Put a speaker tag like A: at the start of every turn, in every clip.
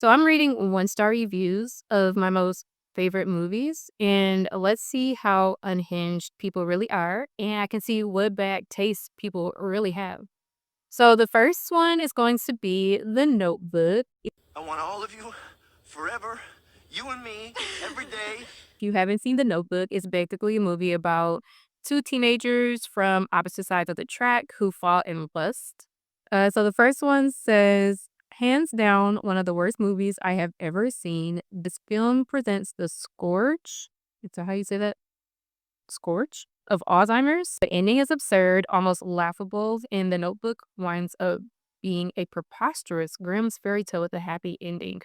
A: So I'm reading one-star reviews of my most favorite movies, and let's see how unhinged people really are, and I can see what bad taste people really have. So the first one is going to be The Notebook. If
B: I want all of you forever, you and me, every day.
A: you haven't seen The Notebook, it's basically a movie about two teenagers from opposite sides of the track who fall in lust. So the first one says, hands down, one of the worst movies I have ever seen. This film presents the scourge. Is that how you say that? Scourge of Alzheimer's. The ending is absurd, almost laughable, and the notebook winds up being a preposterous Grimm's fairy tale with a happy ending.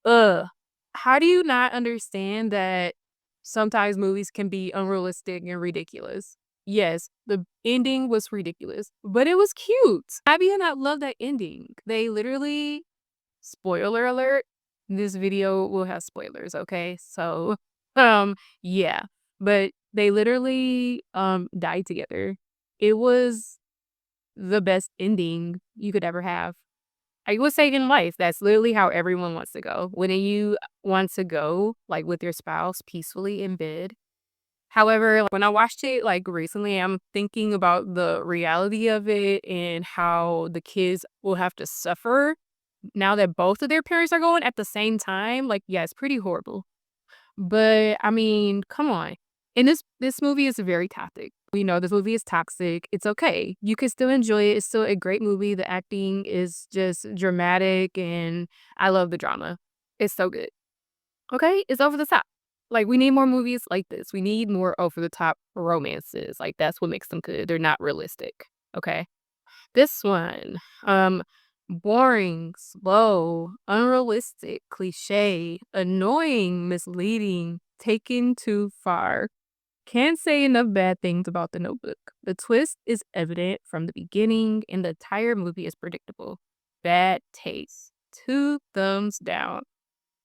A: Ugh. How do you not understand that sometimes movies can be unrealistic and ridiculous? Yes, the ending was ridiculous, but it was cute. How do you not love that ending? They literally, spoiler alert, this video will have spoilers, okay? So, yeah, but they literally died together. It was the best ending you could ever have. I would say in life, that's literally how everyone wants to go. Wouldn't you want to go, like, with your spouse peacefully in bed? However, like, when I watched it, like, recently, I'm thinking about the reality of it and how the kids will have to suffer now that both of their parents are going at the same time. Like, yeah, it's pretty horrible. But, I mean, come on. And this movie is very toxic. We know this movie is toxic. It's okay. You can still enjoy it. It's still a great movie. The acting is just dramatic, and I love the drama. It's so good. Okay? It's over the top. Like, we need more movies like this. We need more over the top romances. Like, that's what makes them good. They're not realistic. Okay? This one, boring, slow, unrealistic, cliche, annoying, misleading, taken too far. Can't say enough bad things about The Notebook. The twist is evident from the beginning, and the entire movie is predictable. Bad taste. Two thumbs down.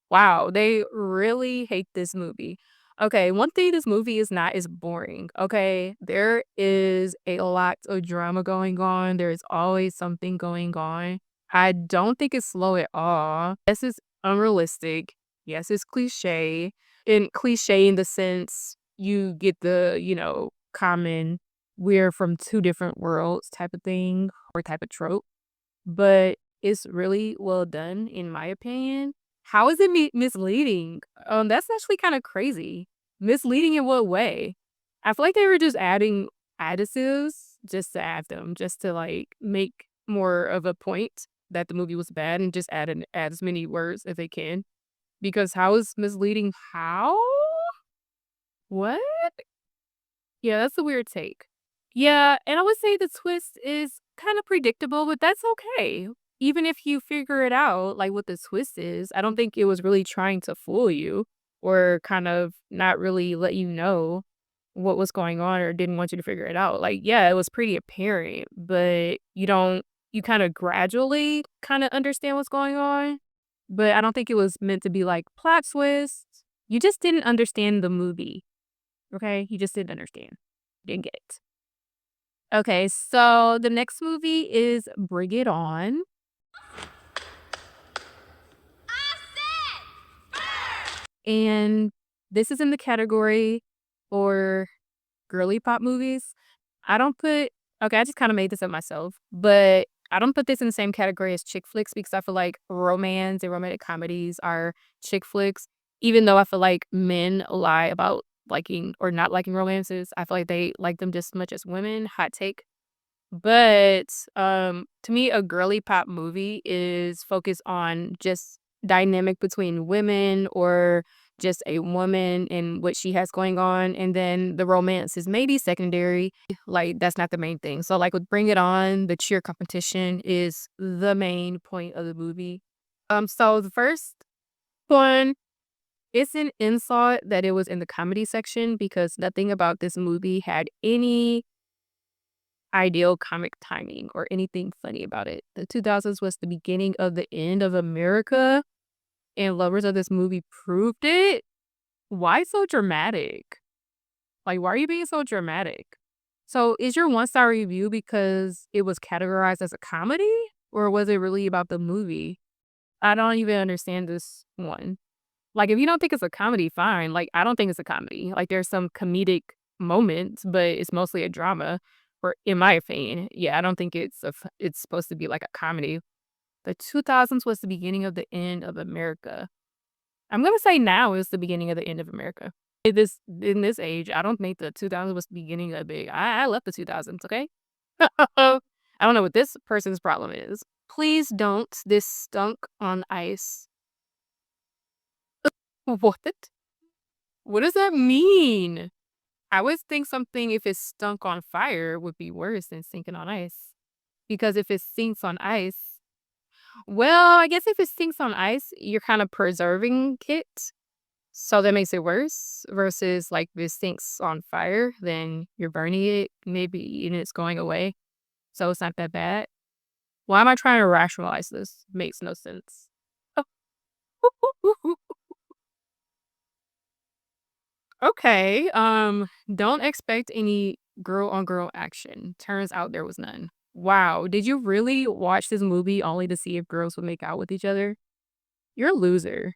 A: Wow, they really hate this movie. Okay, one thing this movie is not is boring, okay? There is a lot of drama going on. There's always something going on. I don't think it's slow at all. Yes, it's unrealistic. Yes, it's cliche. And cliche in the sense you get the, common we're from two different worlds type of thing or type of trope, but it's really well done in my opinion. How is it misleading? That's actually kinda crazy. Misleading in what way? I feel like they were just adding additives just to add them, just to, like, make more of a point that the movie was bad and just add as many words as they can, because how is misleading how? What? Yeah, that's a weird take. Yeah, and I would say the twist is kinda predictable, but that's okay. Even if you figure it out, like, what the twist is, I don't think it was really trying to fool you or kind of not really let you know what was going on or didn't want you to figure it out. Like, yeah, it was pretty apparent, but you kinda gradually kinda understand what's going on, but I don't think it was meant to be like, plot twist. You just didn't understand the movie, okay? You just didn't understand. Didn't get it. Okay, so the next movie is Bring It On, and this is in the category for girly pop movies. I don't put okay, I just kinda made this up myself, but I don't put this in the same category as chick flicks because I feel like romance and romantic comedies are chick flicks, even though I feel like men lie about liking or not liking romances. I feel like they like them just as much as women. Hot take. But, to me, a girly pop movie is focused on just dynamic between women or just a woman and what she has going on, and then the romance is maybe secondary, like, that's not the main thing. So, like, with Bring It On, the cheer competition is the main point of the movie. So the first one, it's an insult that it was in the comedy section because nothing about this movie had any ideal comic timing or anything funny about it. The 2000s was the beginning of the end of America, and lovers of this movie proved it. Why so dramatic? Like, why are you being so dramatic? So, is your one-star review because it was categorized as a comedy, or was it really about the movie? I don't even understand this one. Like, if you don't think it's a comedy, fine. Like, I don't think it's a comedy. Like, there's some comedic moments, but it's mostly a drama. For in my opinion, yeah, I don't think it's supposed to be like a comedy. The 2000s was the beginning of the end of America. I'm gonna say now is the beginning of the end of America. In this age, I don't think the 2000s was the beginning of it. I left the 2000s, okay? I don't know what this person's problem is. Please don't. This stunk on ice. What? What does that mean? I would think something if it stunk on fire would be worse than sinking on ice. Because if it sinks on ice, well, I guess if it sinks on ice, you're kind of preserving it. So that makes it worse versus like if it sinks on fire, then you're burning it, maybe and it's going away. So it's not that bad. Why am I trying to rationalize this? Makes no sense. Okay. Don't expect any girl on girl action. Turns out there was none. Wow. Did you really watch this movie only to see if girls would make out with each other? You're a loser.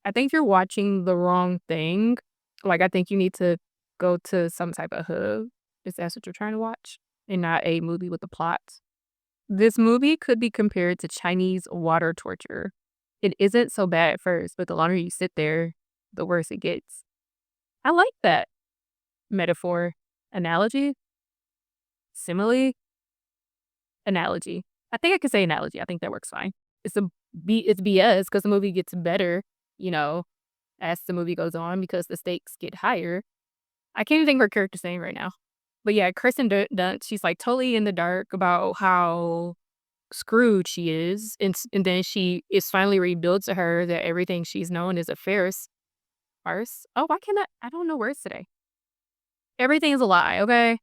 A: I think you're watching the wrong thing. Like, I think you need to go to some type of hub if that's what you're trying to watch and not a movie with a plot. This movie could be compared to Chinese water torture. It isn't so bad at first, but the longer you sit there, the worse it gets. I like that metaphor, analogy, simile, analogy. I think I could say analogy. I think that works fine. It's a it's BS because the movie gets better, you know, as the movie goes on because the stakes get higher. I can't even think of her character's name right now. But yeah, Kirsten Dunst, she's like totally in the dark about how screwed she is. And then she is finally revealed to her that everything she's known is a farce. Farce? Oh, why can't I don't know words today. Everything is a lie, okay?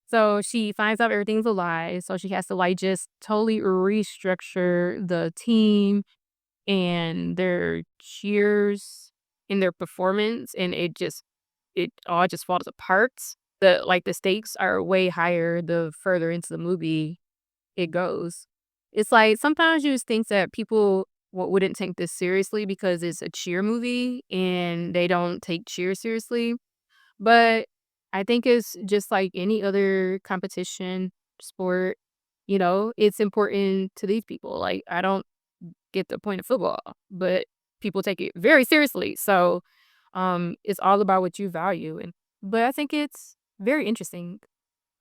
A: So she finds out everything's a lie. So she has to like just totally restructure the team and their cheers in their performance. And it all just falls apart. The stakes are way higher the further into the movie it goes. It's like sometimes you just think that people wouldn't take this seriously because it's a cheer movie and they don't take cheer seriously. But I think it's just like any other competition, sport, it's important to these people. Like, I don't get the point of football, but people take it very seriously. So, it's all about what you value. But I think it's very interesting.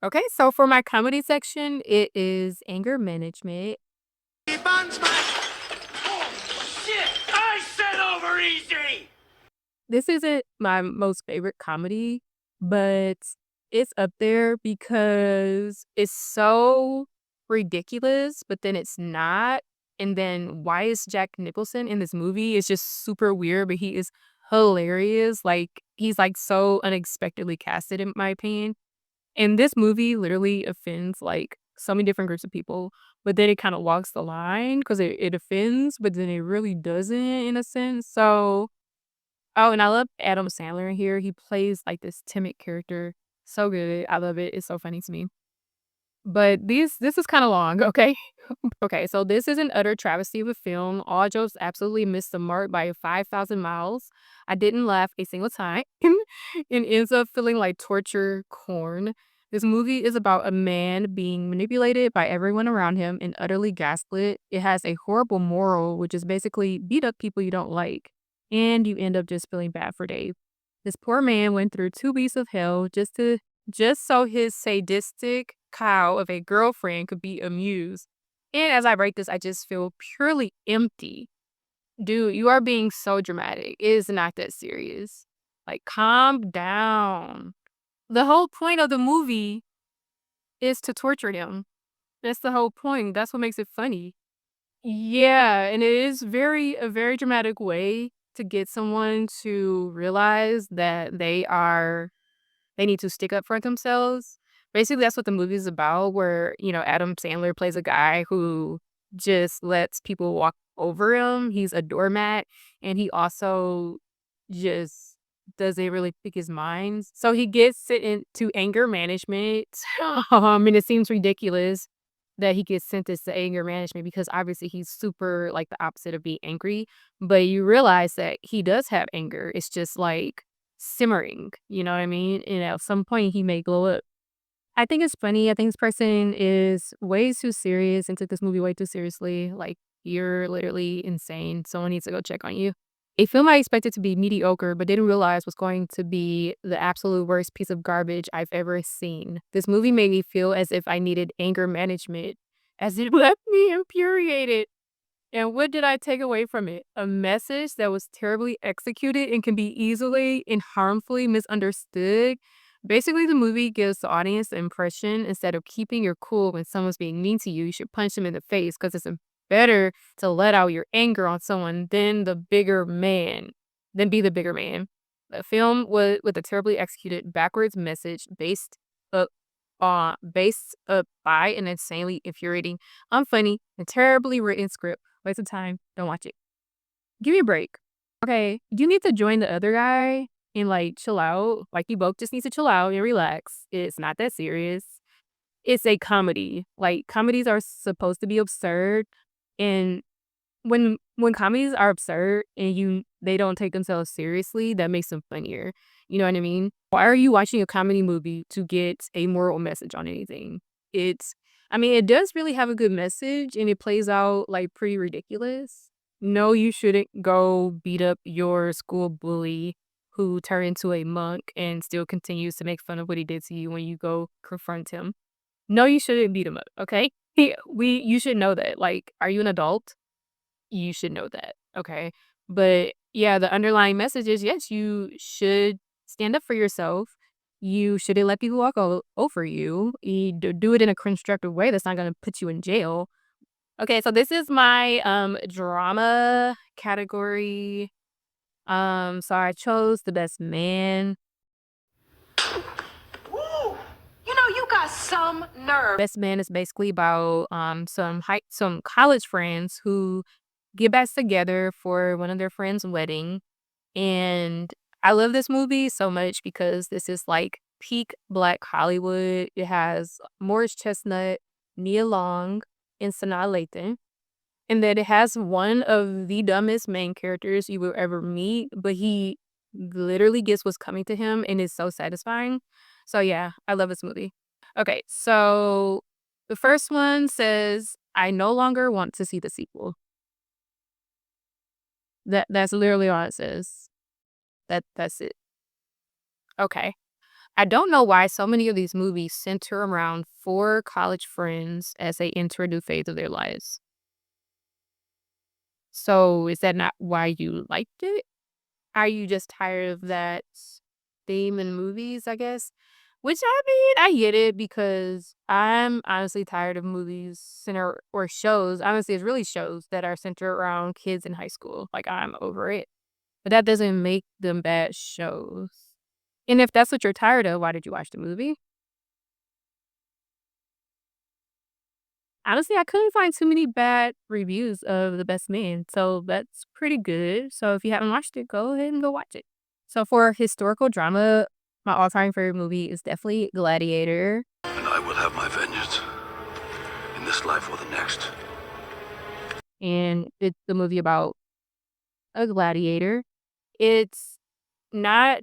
A: Okay, so for my comedy section, it is anger management.
B: He buns my. Oh, shit! I said over easy!
A: This isn't my most favorite comedy, but it's up there because it's so ridiculous, but then it's not. And then why is Jack Nicholson in this movie? It's just super weird, but he is hilarious. Like, he's like so unexpectedly casted, in my opinion. And this movie literally offends like so many different groups of people, but then it kind of walks the line because it offends, but then it really doesn't in a sense. So, oh, and I love Adam Sandler in here. He plays like this timid character. So good. I love it. It's so funny to me. But this is kind of long, okay? Okay, so this is an utter travesty of a film. All jokes absolutely missed the mark by 5,000 miles. I didn't laugh a single time and ends up feeling like torture corn. This movie is about a man being manipulated by everyone around him and utterly gaslit. It has a horrible moral, which is basically beat up people you don't like, and you end up just feeling bad for Dave. This poor man went through 2 weeks of hell just so his sadistic cow of a girlfriend could be amused. And as I write this, I just feel purely empty. Dude, you are being so dramatic. It is not that serious. Like, calm down. The whole point of the movie is to torture him. That's the whole point. That's what makes it funny. Yeah, and it is a very dramatic way to get someone to realize that they need to stick up for themselves. Basically, that's what the movie is about, where, Adam Sandler plays a guy who just lets people walk over him. He's a doormat, and he also just doesn't really pick his mind. So he gets it into anger management, and it seems ridiculous, that he gets sentenced to anger management because obviously he's super like the opposite of being angry. But you realize that he does have anger. It's just like simmering. You know what I mean? And at some point he may glow up. I think it's funny. I think this person is way too serious and took this movie way too seriously. Like, you're literally insane. Someone needs to go check on you. A film I expected to be mediocre, but didn't realize was going to be the absolute worst piece of garbage I've ever seen. This movie made me feel as if I needed anger management, as it left me infuriated. And what did I take away from it? A message that was terribly executed and can be easily and harmfully misunderstood. Basically, the movie gives the audience the impression instead of keeping your cool when someone's being mean to you, you should punch them in the face because it's better to let out your anger on someone than be the bigger man. The film was with a terribly executed backwards message up based up by an insanely infuriating, unfunny, and terribly written script. Waste of time. Don't watch it. Give me a break. Okay, you need to join the other guy and, like, chill out. Like, you both just need to chill out and relax. It's not that serious. It's a comedy. Like, comedies are supposed to be absurd, and when comedies are absurd and they don't take themselves seriously, that makes them funnier. You know what I mean? Why are you watching a comedy movie to get a moral message on anything? It's I mean, it does really have a good message and it plays out like pretty ridiculous. No, you shouldn't go beat up your school bully who turned into a monk and still continues to make fun of what he did to you when you go confront him. No, you shouldn't beat him up, okay? You should know that. Like, are you an adult? You should know that, okay? But, yeah, the underlying message is, yes, you should stand up for yourself. You shouldn't let people walk over you. You do it in a constructive way that's not gonna put you in jail. Okay, so this is my, drama category. So I chose The Best Man.
B: Woo! You know, you got some nerve.
A: Best Man is basically about, some college friends who get back together for one of their friends' wedding. And I love this movie so much because this is like peak Black Hollywood. It has Morris Chestnut, Nia Long, and Sanaa Lathan. And then it has one of the dumbest main characters you will ever meet, but he literally gets what's coming to him and is so satisfying. So yeah, I love this movie. Okay, so the first one says, I no longer want to see the sequel. That's literally all it says. That's it. Okay. I don't know why so many of these movies center around four college friends as they enter a new phase of their lives. So is that not why you liked it? Are you just tired of that theme in movies, I guess? Which I mean, I get it because I'm honestly tired of movies center or shows. Honestly, it's really shows that are centered around kids in high school. Like I'm over it. But that doesn't make them bad shows. And if that's what you're tired of, why did you watch the movie? Honestly, I couldn't find too many bad reviews of The Best Man, so that's pretty good. So if you haven't watched it, go ahead and go watch it. So for historical drama, my all-time favorite movie is definitely Gladiator.
C: And I will have my vengeance in this life or the next.
A: And it's the movie about a gladiator. It's not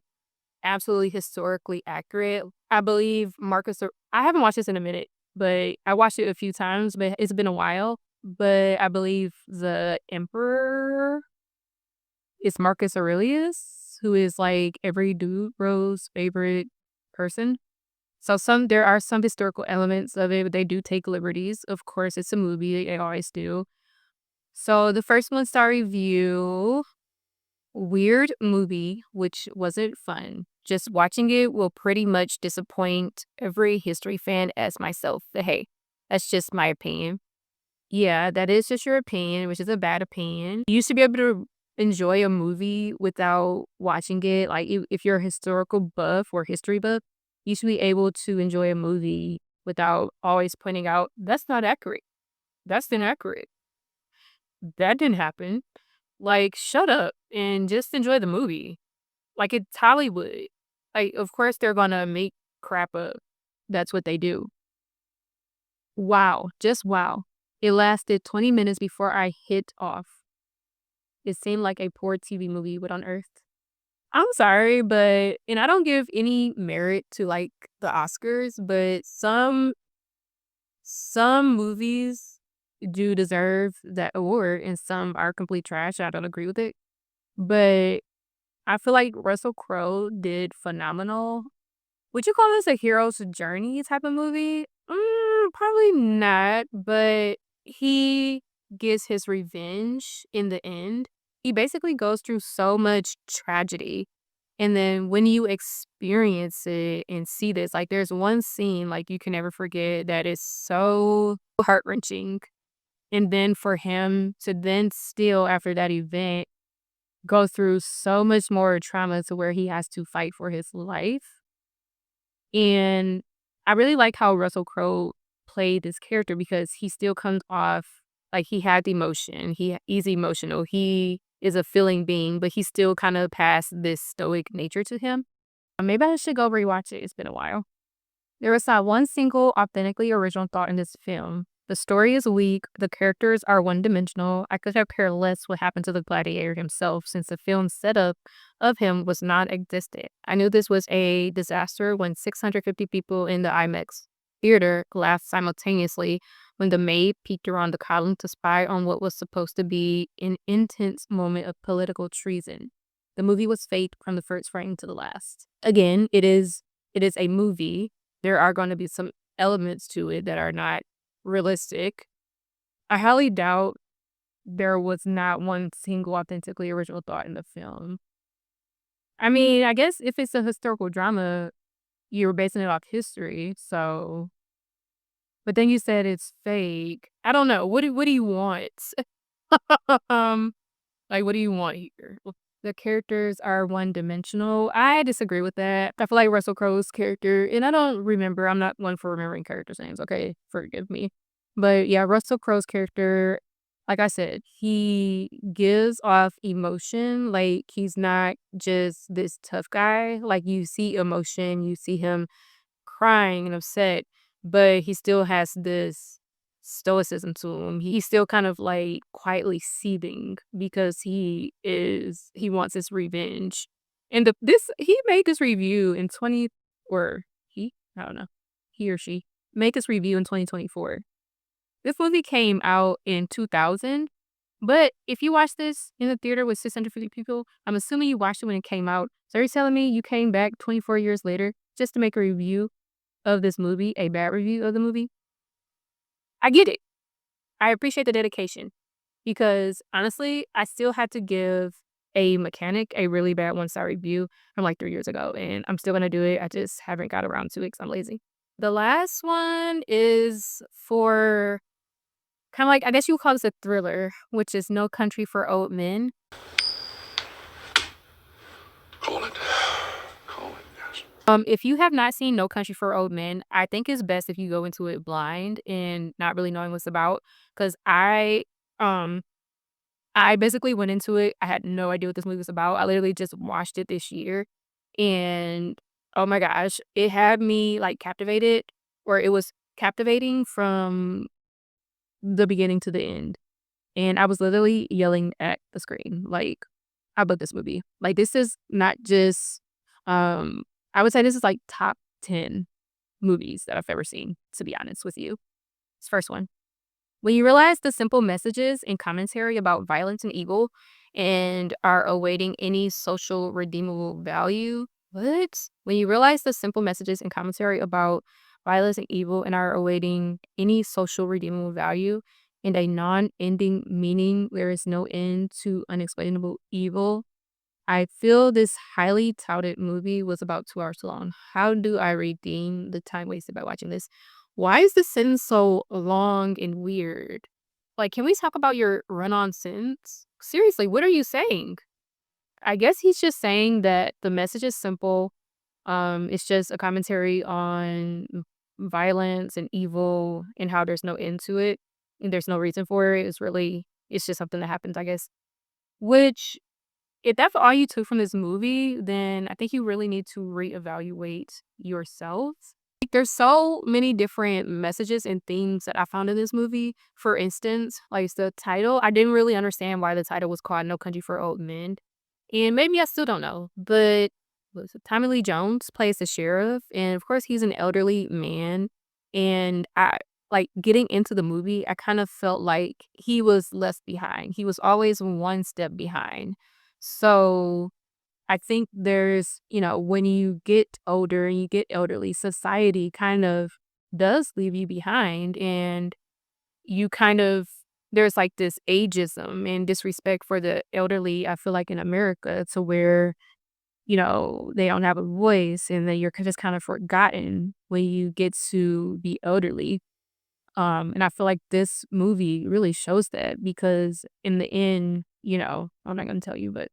A: absolutely historically accurate. I believe I haven't watched this in a minute, but I watched it a few times, but it's been a while. But I believe the emperor is Marcus Aurelius, who is like every dude bro's favorite person. So there are some historical elements of it, but they do take liberties. Of course, it's a movie, they always do. So the first one star review, weird movie, which wasn't fun. Just watching it will pretty much disappoint every history fan as myself. But hey, that's just my opinion. Yeah, that is just your opinion, which is a bad opinion. You used to be able to enjoy a movie without watching it. Like if you're a historical buff or history buff, you should be able to enjoy a movie without always pointing out that's not accurate. That's inaccurate. That didn't happen. Like, shut up and just enjoy the movie. Like, it's Hollywood. Like, of course they're gonna make crap up. That's what they do. Wow, just wow. It lasted 20 minutes before I hit off. It seemed like a poor TV movie with unearthed. I'm sorry, but and I don't give any merit to, like, the Oscars, but some movies do deserve that award and some are complete trash. I don't agree with it. But I feel like Russell Crowe did phenomenal. Would you call this a hero's journey type of movie? Probably not, but he gets his revenge in the end. He basically goes through so much tragedy. And then when you experience it and see this, like there's one scene like you can never forget that is so heart-wrenching. And then for him to then still after that event go through so much more trauma to where he has to fight for his life. And I really like how Russell Crowe played this character because he still comes off like he had emotion. He's emotional. He is a feeling being, but he still kind of passed this stoic nature to him. Maybe I should go rewatch it. It's been a while. There was not one single authentically original thought in this film. The story is weak, the characters are one dimensional. I could have cared less what happened to the gladiator himself since the film's setup of him was non existent. I knew this was a disaster when 650 people in the IMAX theater laughed simultaneously when the maid peeked around the column to spy on what was supposed to be an intense moment of political treason. The movie was fake from the first frame to the last. Again, it is a movie. There are gonna be some elements to it that are not realistic. I highly doubt there was not one single authentically original thought in the film. I mean, I guess if it's a historical drama, you're basing it off history, so but then you said it's fake. I don't know. What do you want? Um, like, what do you want here? The characters are one-dimensional. I disagree with that. I feel like Russell Crowe's character and I don't remember, I'm not one for remembering characters' names, okay? Forgive me. But, yeah, Russell Crowe's character, like I said, he gives off emotion, like, he's not just this tough guy. Like, you see emotion, you see him crying and upset, but he still has this stoicism to him. He's still kind of like quietly seething because he wants his revenge. And this he made this review in 20 or he I don't know he or she made this review in 2024. This movie came out in 2000, but if you watch this in the theater with 650 people, I'm assuming you watched it when it came out. So you're telling me you came back 24 years later just to make a review of this movie, a bad review of the movie? I get it. I appreciate the dedication because honestly, I still had to give a mechanic a really bad one-star review from like 3 years ago, and I'm still gonna do it. I just haven't got around to it 'cause I'm lazy. The last one is for kinda like I guess you would call this a thriller, which is No Country for Old Men.
C: Call it. Call it, yes.
A: If you have not seen No Country for Old Men, I think it's best if you go into it blind and not really knowing what's about. Cause um I basically went into it, I had no idea what this movie was about. I literally just watched it this year, and, oh my gosh, it had me, like, captivated, or it was captivating from the beginning to the end, and I was literally yelling at the screen, like, I love this movie. Like, this is not just, um I would say this is, like, top 10 movies that I've ever seen, to be honest with you. It's first one. When you realize the simple messages and commentary about violence and evil and are awaiting any social redeemable value, what? When you realize the simple messages and commentary about violence and evil and are awaiting any social redeemable value and a non-ending meaning, there is no end to unexplainable evil. I feel this highly touted movie was about 2 hours long. How do I redeem the time wasted by watching this? Why is this sentence so long and weird? Like, can we talk about your run-on sentence? Seriously, what are you saying? I guess he's just saying that the message is simple. It's just a commentary on violence and evil and how there's no end to it and there's no reason for it. It's just something that happens, I guess. Which if that's all you took from this movie, then I think you really need to reevaluate yourself. There's so many different messages and themes that I found in this movie. For instance, like the title, I didn't really understand why the title was called No Country for Old Men. And maybe I still don't know, but was it Tommy Lee Jones plays the sheriff, and of course he's an elderly man. And I like getting into the movie, I kind of felt like he was left behind. He was always one step behind. So I think there's, when you get older and you get elderly, society kind of does leave you behind. And you kind of, there's like this ageism and disrespect for the elderly, I feel like in America, to where, they don't have a voice and then you're just kind of forgotten when you get to be elderly. And I feel like this movie really shows that because in the end, I'm not going to tell you, but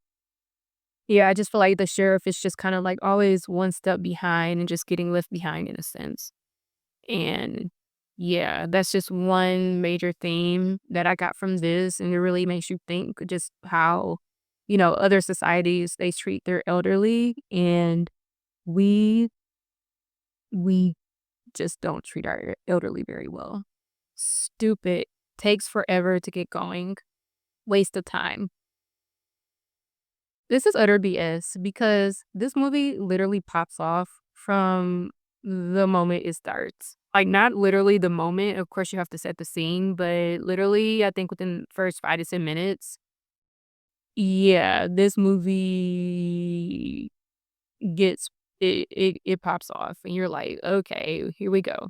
A: yeah, I just feel like the sheriff is just kinda, like, always one step behind and just getting left behind in a sense. And, yeah, that's just one major theme that I got from this, and it really makes you think just how, other societies, they treat their elderly, and we we just don't treat our elderly very well. Stupid, takes forever to get going, waste of time. This is utter BS because this movie literally pops off from the moment it starts. Like, not literally the moment, of course, you have to set the scene, but literally, I think within the first 5 to 10 minutes, yeah, this movie gets it pops off, and you're like, "Okay, here we go."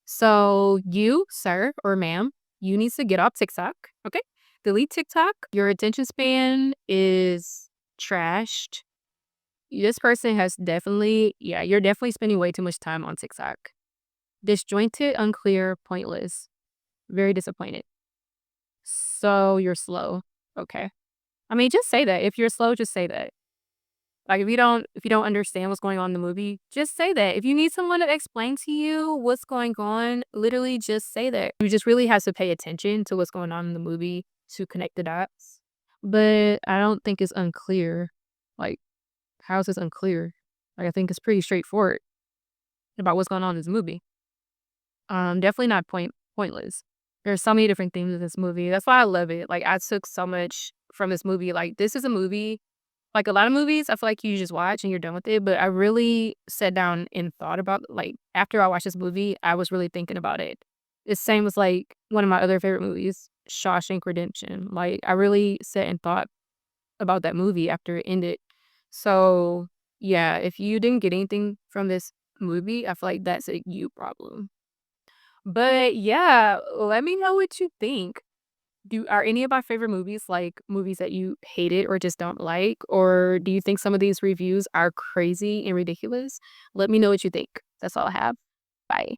A: So, you, sir or ma'am, you need to get off TikTok, okay? Delete TikTok. Your attention span is trashed. This person has definitely yeah, you're definitely spending way too much time on TikTok. Disjointed, unclear, pointless. Very disappointed. So you're slow. Okay. I mean, just say that. If you're slow, just say that. Like if you don't understand what's going on in the movie, just say that. If you need someone to explain to you what's going on, literally just say that. You just really have to pay attention to what's going on in the movie to connect the dots. But I don't think it's unclear. Like, how is this unclear? Like, I think it's pretty straightforward about what's going on in this movie. Definitely not pointless. There's so many different themes in this movie. That's why I love it. Like, I took so much from this movie. Like, this is a movie like, a lot of movies, I feel like you just watch and you're done with it, but I really sat down and thought about like, after I watched this movie, I was really thinking about it. The same with, like, one of my other favorite movies, Shawshank Redemption. Like, I really sat and thought about that movie after it ended. So, yeah, if you didn't get anything from this movie, I feel like that's a you problem. But, yeah, let me know what you think. Are any of my favorite movies, like, movies that you hated or just don't like? Or do you think some of these reviews are crazy and ridiculous? Let me know what you think. That's all I have. Bye.